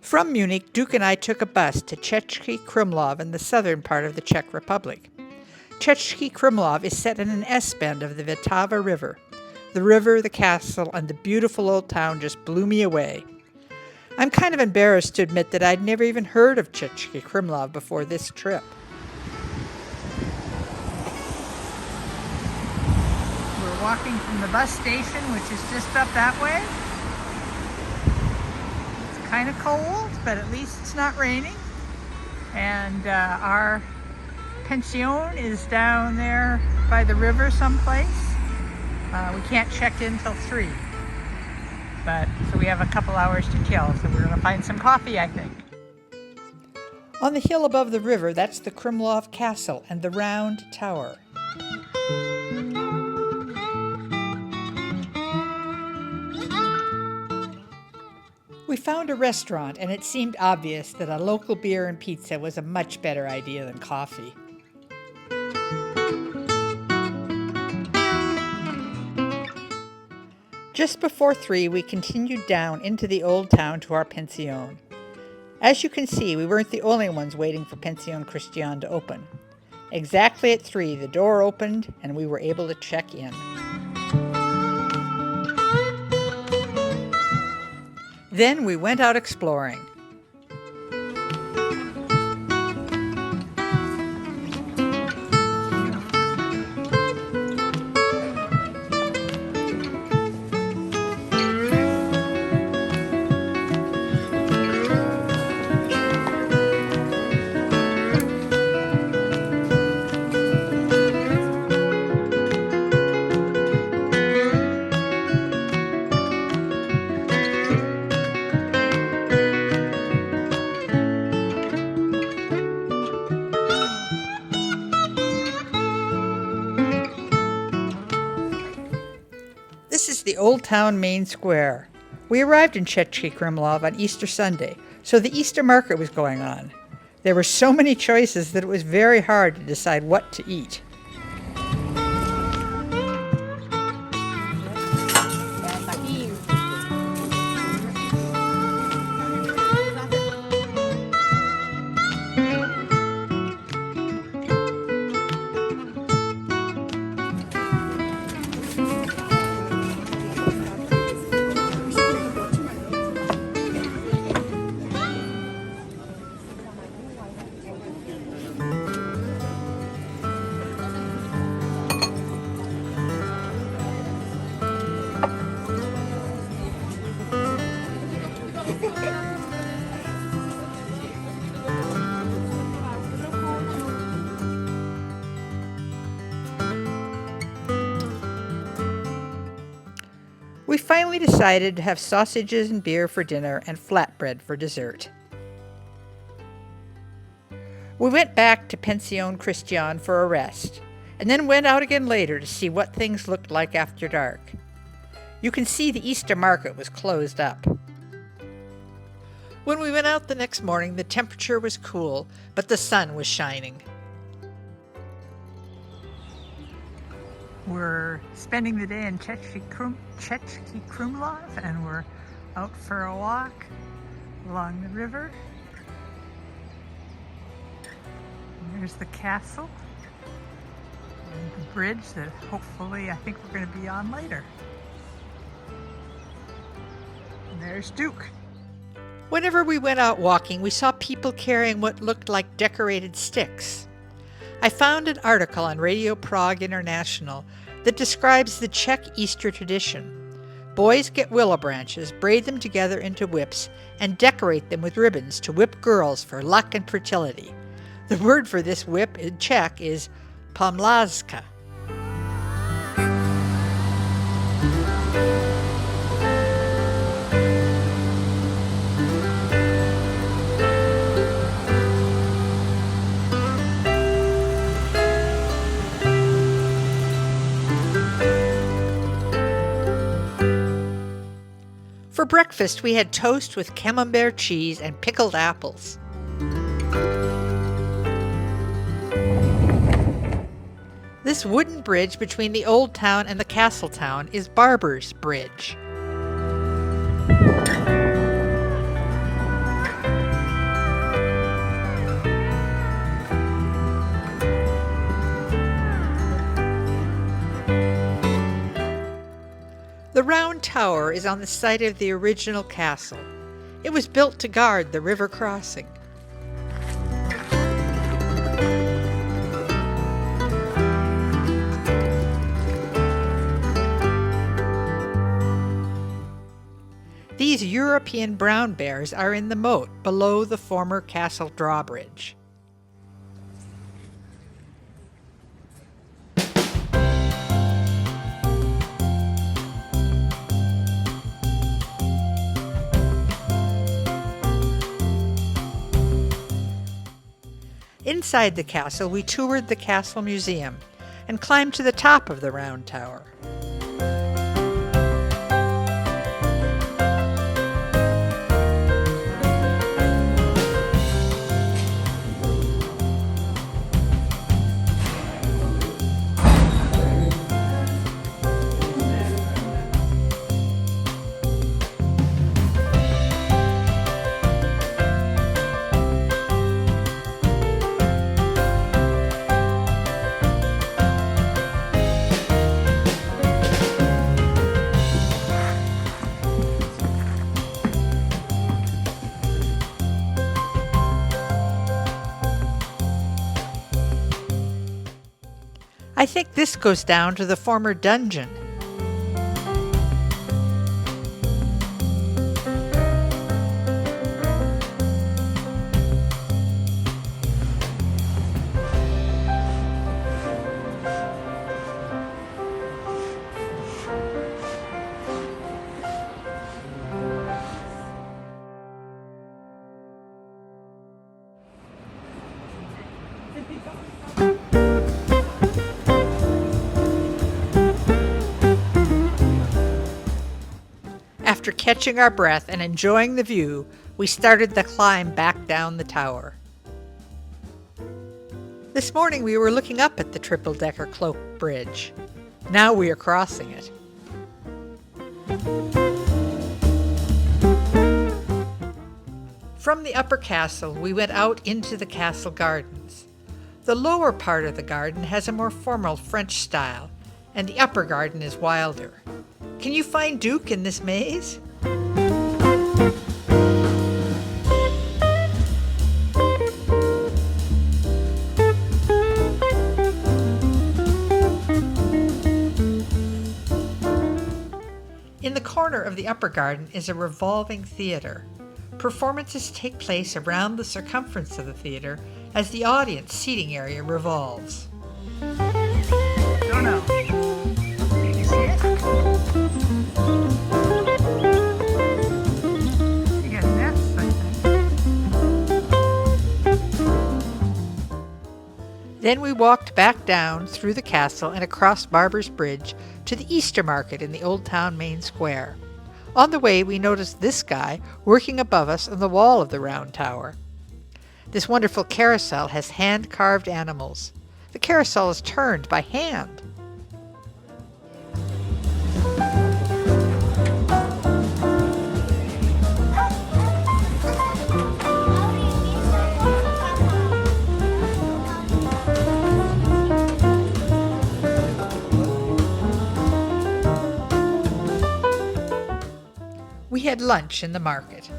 From Munich, Duke and I took a bus to Český Krumlov in the southern part of the Czech Republic. Český Krumlov is set in an S-bend of the Vltava River. The river, the castle, and the beautiful old town just blew me away. I'm kind of embarrassed to admit that I'd never even heard of Český Krumlov before this trip. We're walking from the bus station, which is just up that way. It's kind of cold, but at least it's not raining. And our pension is down there by the river someplace. We can't check in till 3. So we have a couple hours to kill, so we're going to find some coffee, I think. On the hill above the river, that's the Krumlov Castle and the round tower. We found a restaurant, and it seemed obvious that a local beer and pizza was a much better idea than coffee. Just before 3, we continued down into the old town to our pension. As you can see, we weren't the only ones waiting for Pension Kristian to open. Exactly at 3, the door opened and we were able to check in. Then we went out exploring. This is the Old Town Main Square. We arrived in Český Krumlov on Easter Sunday, so the Easter market was going on. There were so many choices that it was very hard to decide what to eat. We finally decided to have sausages and beer for dinner and flatbread for dessert. We went back to Pension Kristian for a rest, and then went out again later to see what things looked like after dark. You can see the Easter market was closed up. When we went out the next morning, the temperature was cool, but the sun was shining. We're spending the day in Český Krumlov, and we're out for a walk along the river. And there's the castle and the bridge that hopefully I think we're going to be on later. And there's Duke. Whenever we went out walking, we saw people carrying what looked like decorated sticks. I found an article on Radio Prague International that describes the Czech Easter tradition. Boys get willow branches, braid them together into whips, and decorate them with ribbons to whip girls for luck and fertility. The word for this whip in Czech is Pomlázka. For breakfast, we had toast with camembert cheese and pickled apples. This wooden bridge between the old town and the castle town is Barber's Bridge. The round tower is on the site of the original castle. It was built to guard the river crossing. These European brown bears are in the moat below the former castle drawbridge. Inside the castle, we toured the castle museum and climbed to the top of the round tower. I think this goes down to the former dungeon. After catching our breath and enjoying the view, we started the climb back down the tower. This morning we were looking up at the triple-decker Cloak Bridge. Now we are crossing it. From the upper castle, we went out into the castle gardens. The lower part of the garden has a more formal French style, and the upper garden is wilder. Can you find Duke in this maze? In the corner of the upper garden is a revolving theater. Performances take place around the circumference of the theater as the audience seating area revolves. Don't know. Can you see it? You got nets, I think. Then we walked back down through the castle and across Barber's Bridge to the Easter Market in the Old Town Main Square. On the way, we noticed this guy working above us on the wall of the round tower. This wonderful carousel has hand-carved animals. The carousel is turned by hand. We had lunch in the market.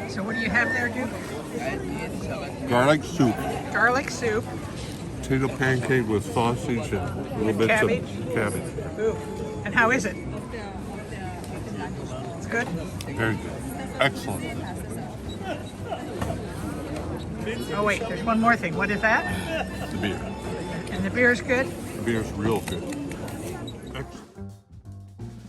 So what do you have there, Duke? Garlic soup, Garlic soup. potato pancake with sausage and little bits Cabbage? of cabbage. Ooh. And how is it? It's good? Very good. Excellent. Oh wait, there's one more thing. What is that? The beer. And the beer's good? The beer's real good. Excellent.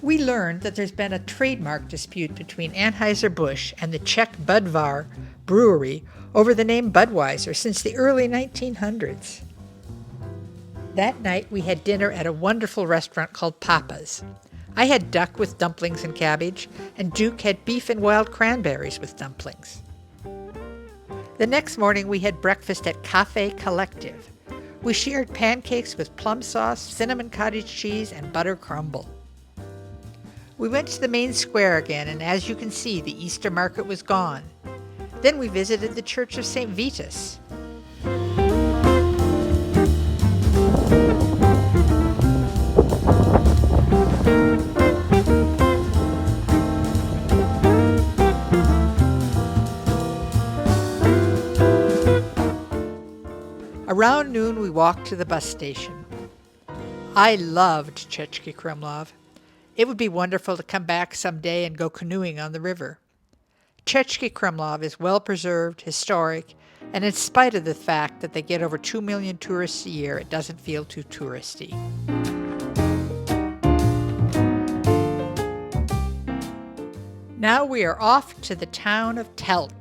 We learned that there's been a trademark dispute between Anheuser-Busch and the Czech Budvar brewery over the name Budweiser since the early 1900s. That night we had dinner at a wonderful restaurant called Papa's. I had duck with dumplings and cabbage, and Duke had beef and wild cranberries with dumplings. The next morning we had breakfast at Café Kolektiv. We shared pancakes with plum sauce, cinnamon cottage cheese, and butter crumble. We went to the main square again, and as you can see, the Easter market was gone. Then we visited the Church of St. Vitus. Around noon, we walked to the bus station. I loved Český Krumlov. It would be wonderful to come back someday and go canoeing on the river. Český Krumlov is well preserved, historic, and in spite of the fact that they get over 2 million tourists a year, it doesn't feel too touristy. Now we are off to the town of Telk.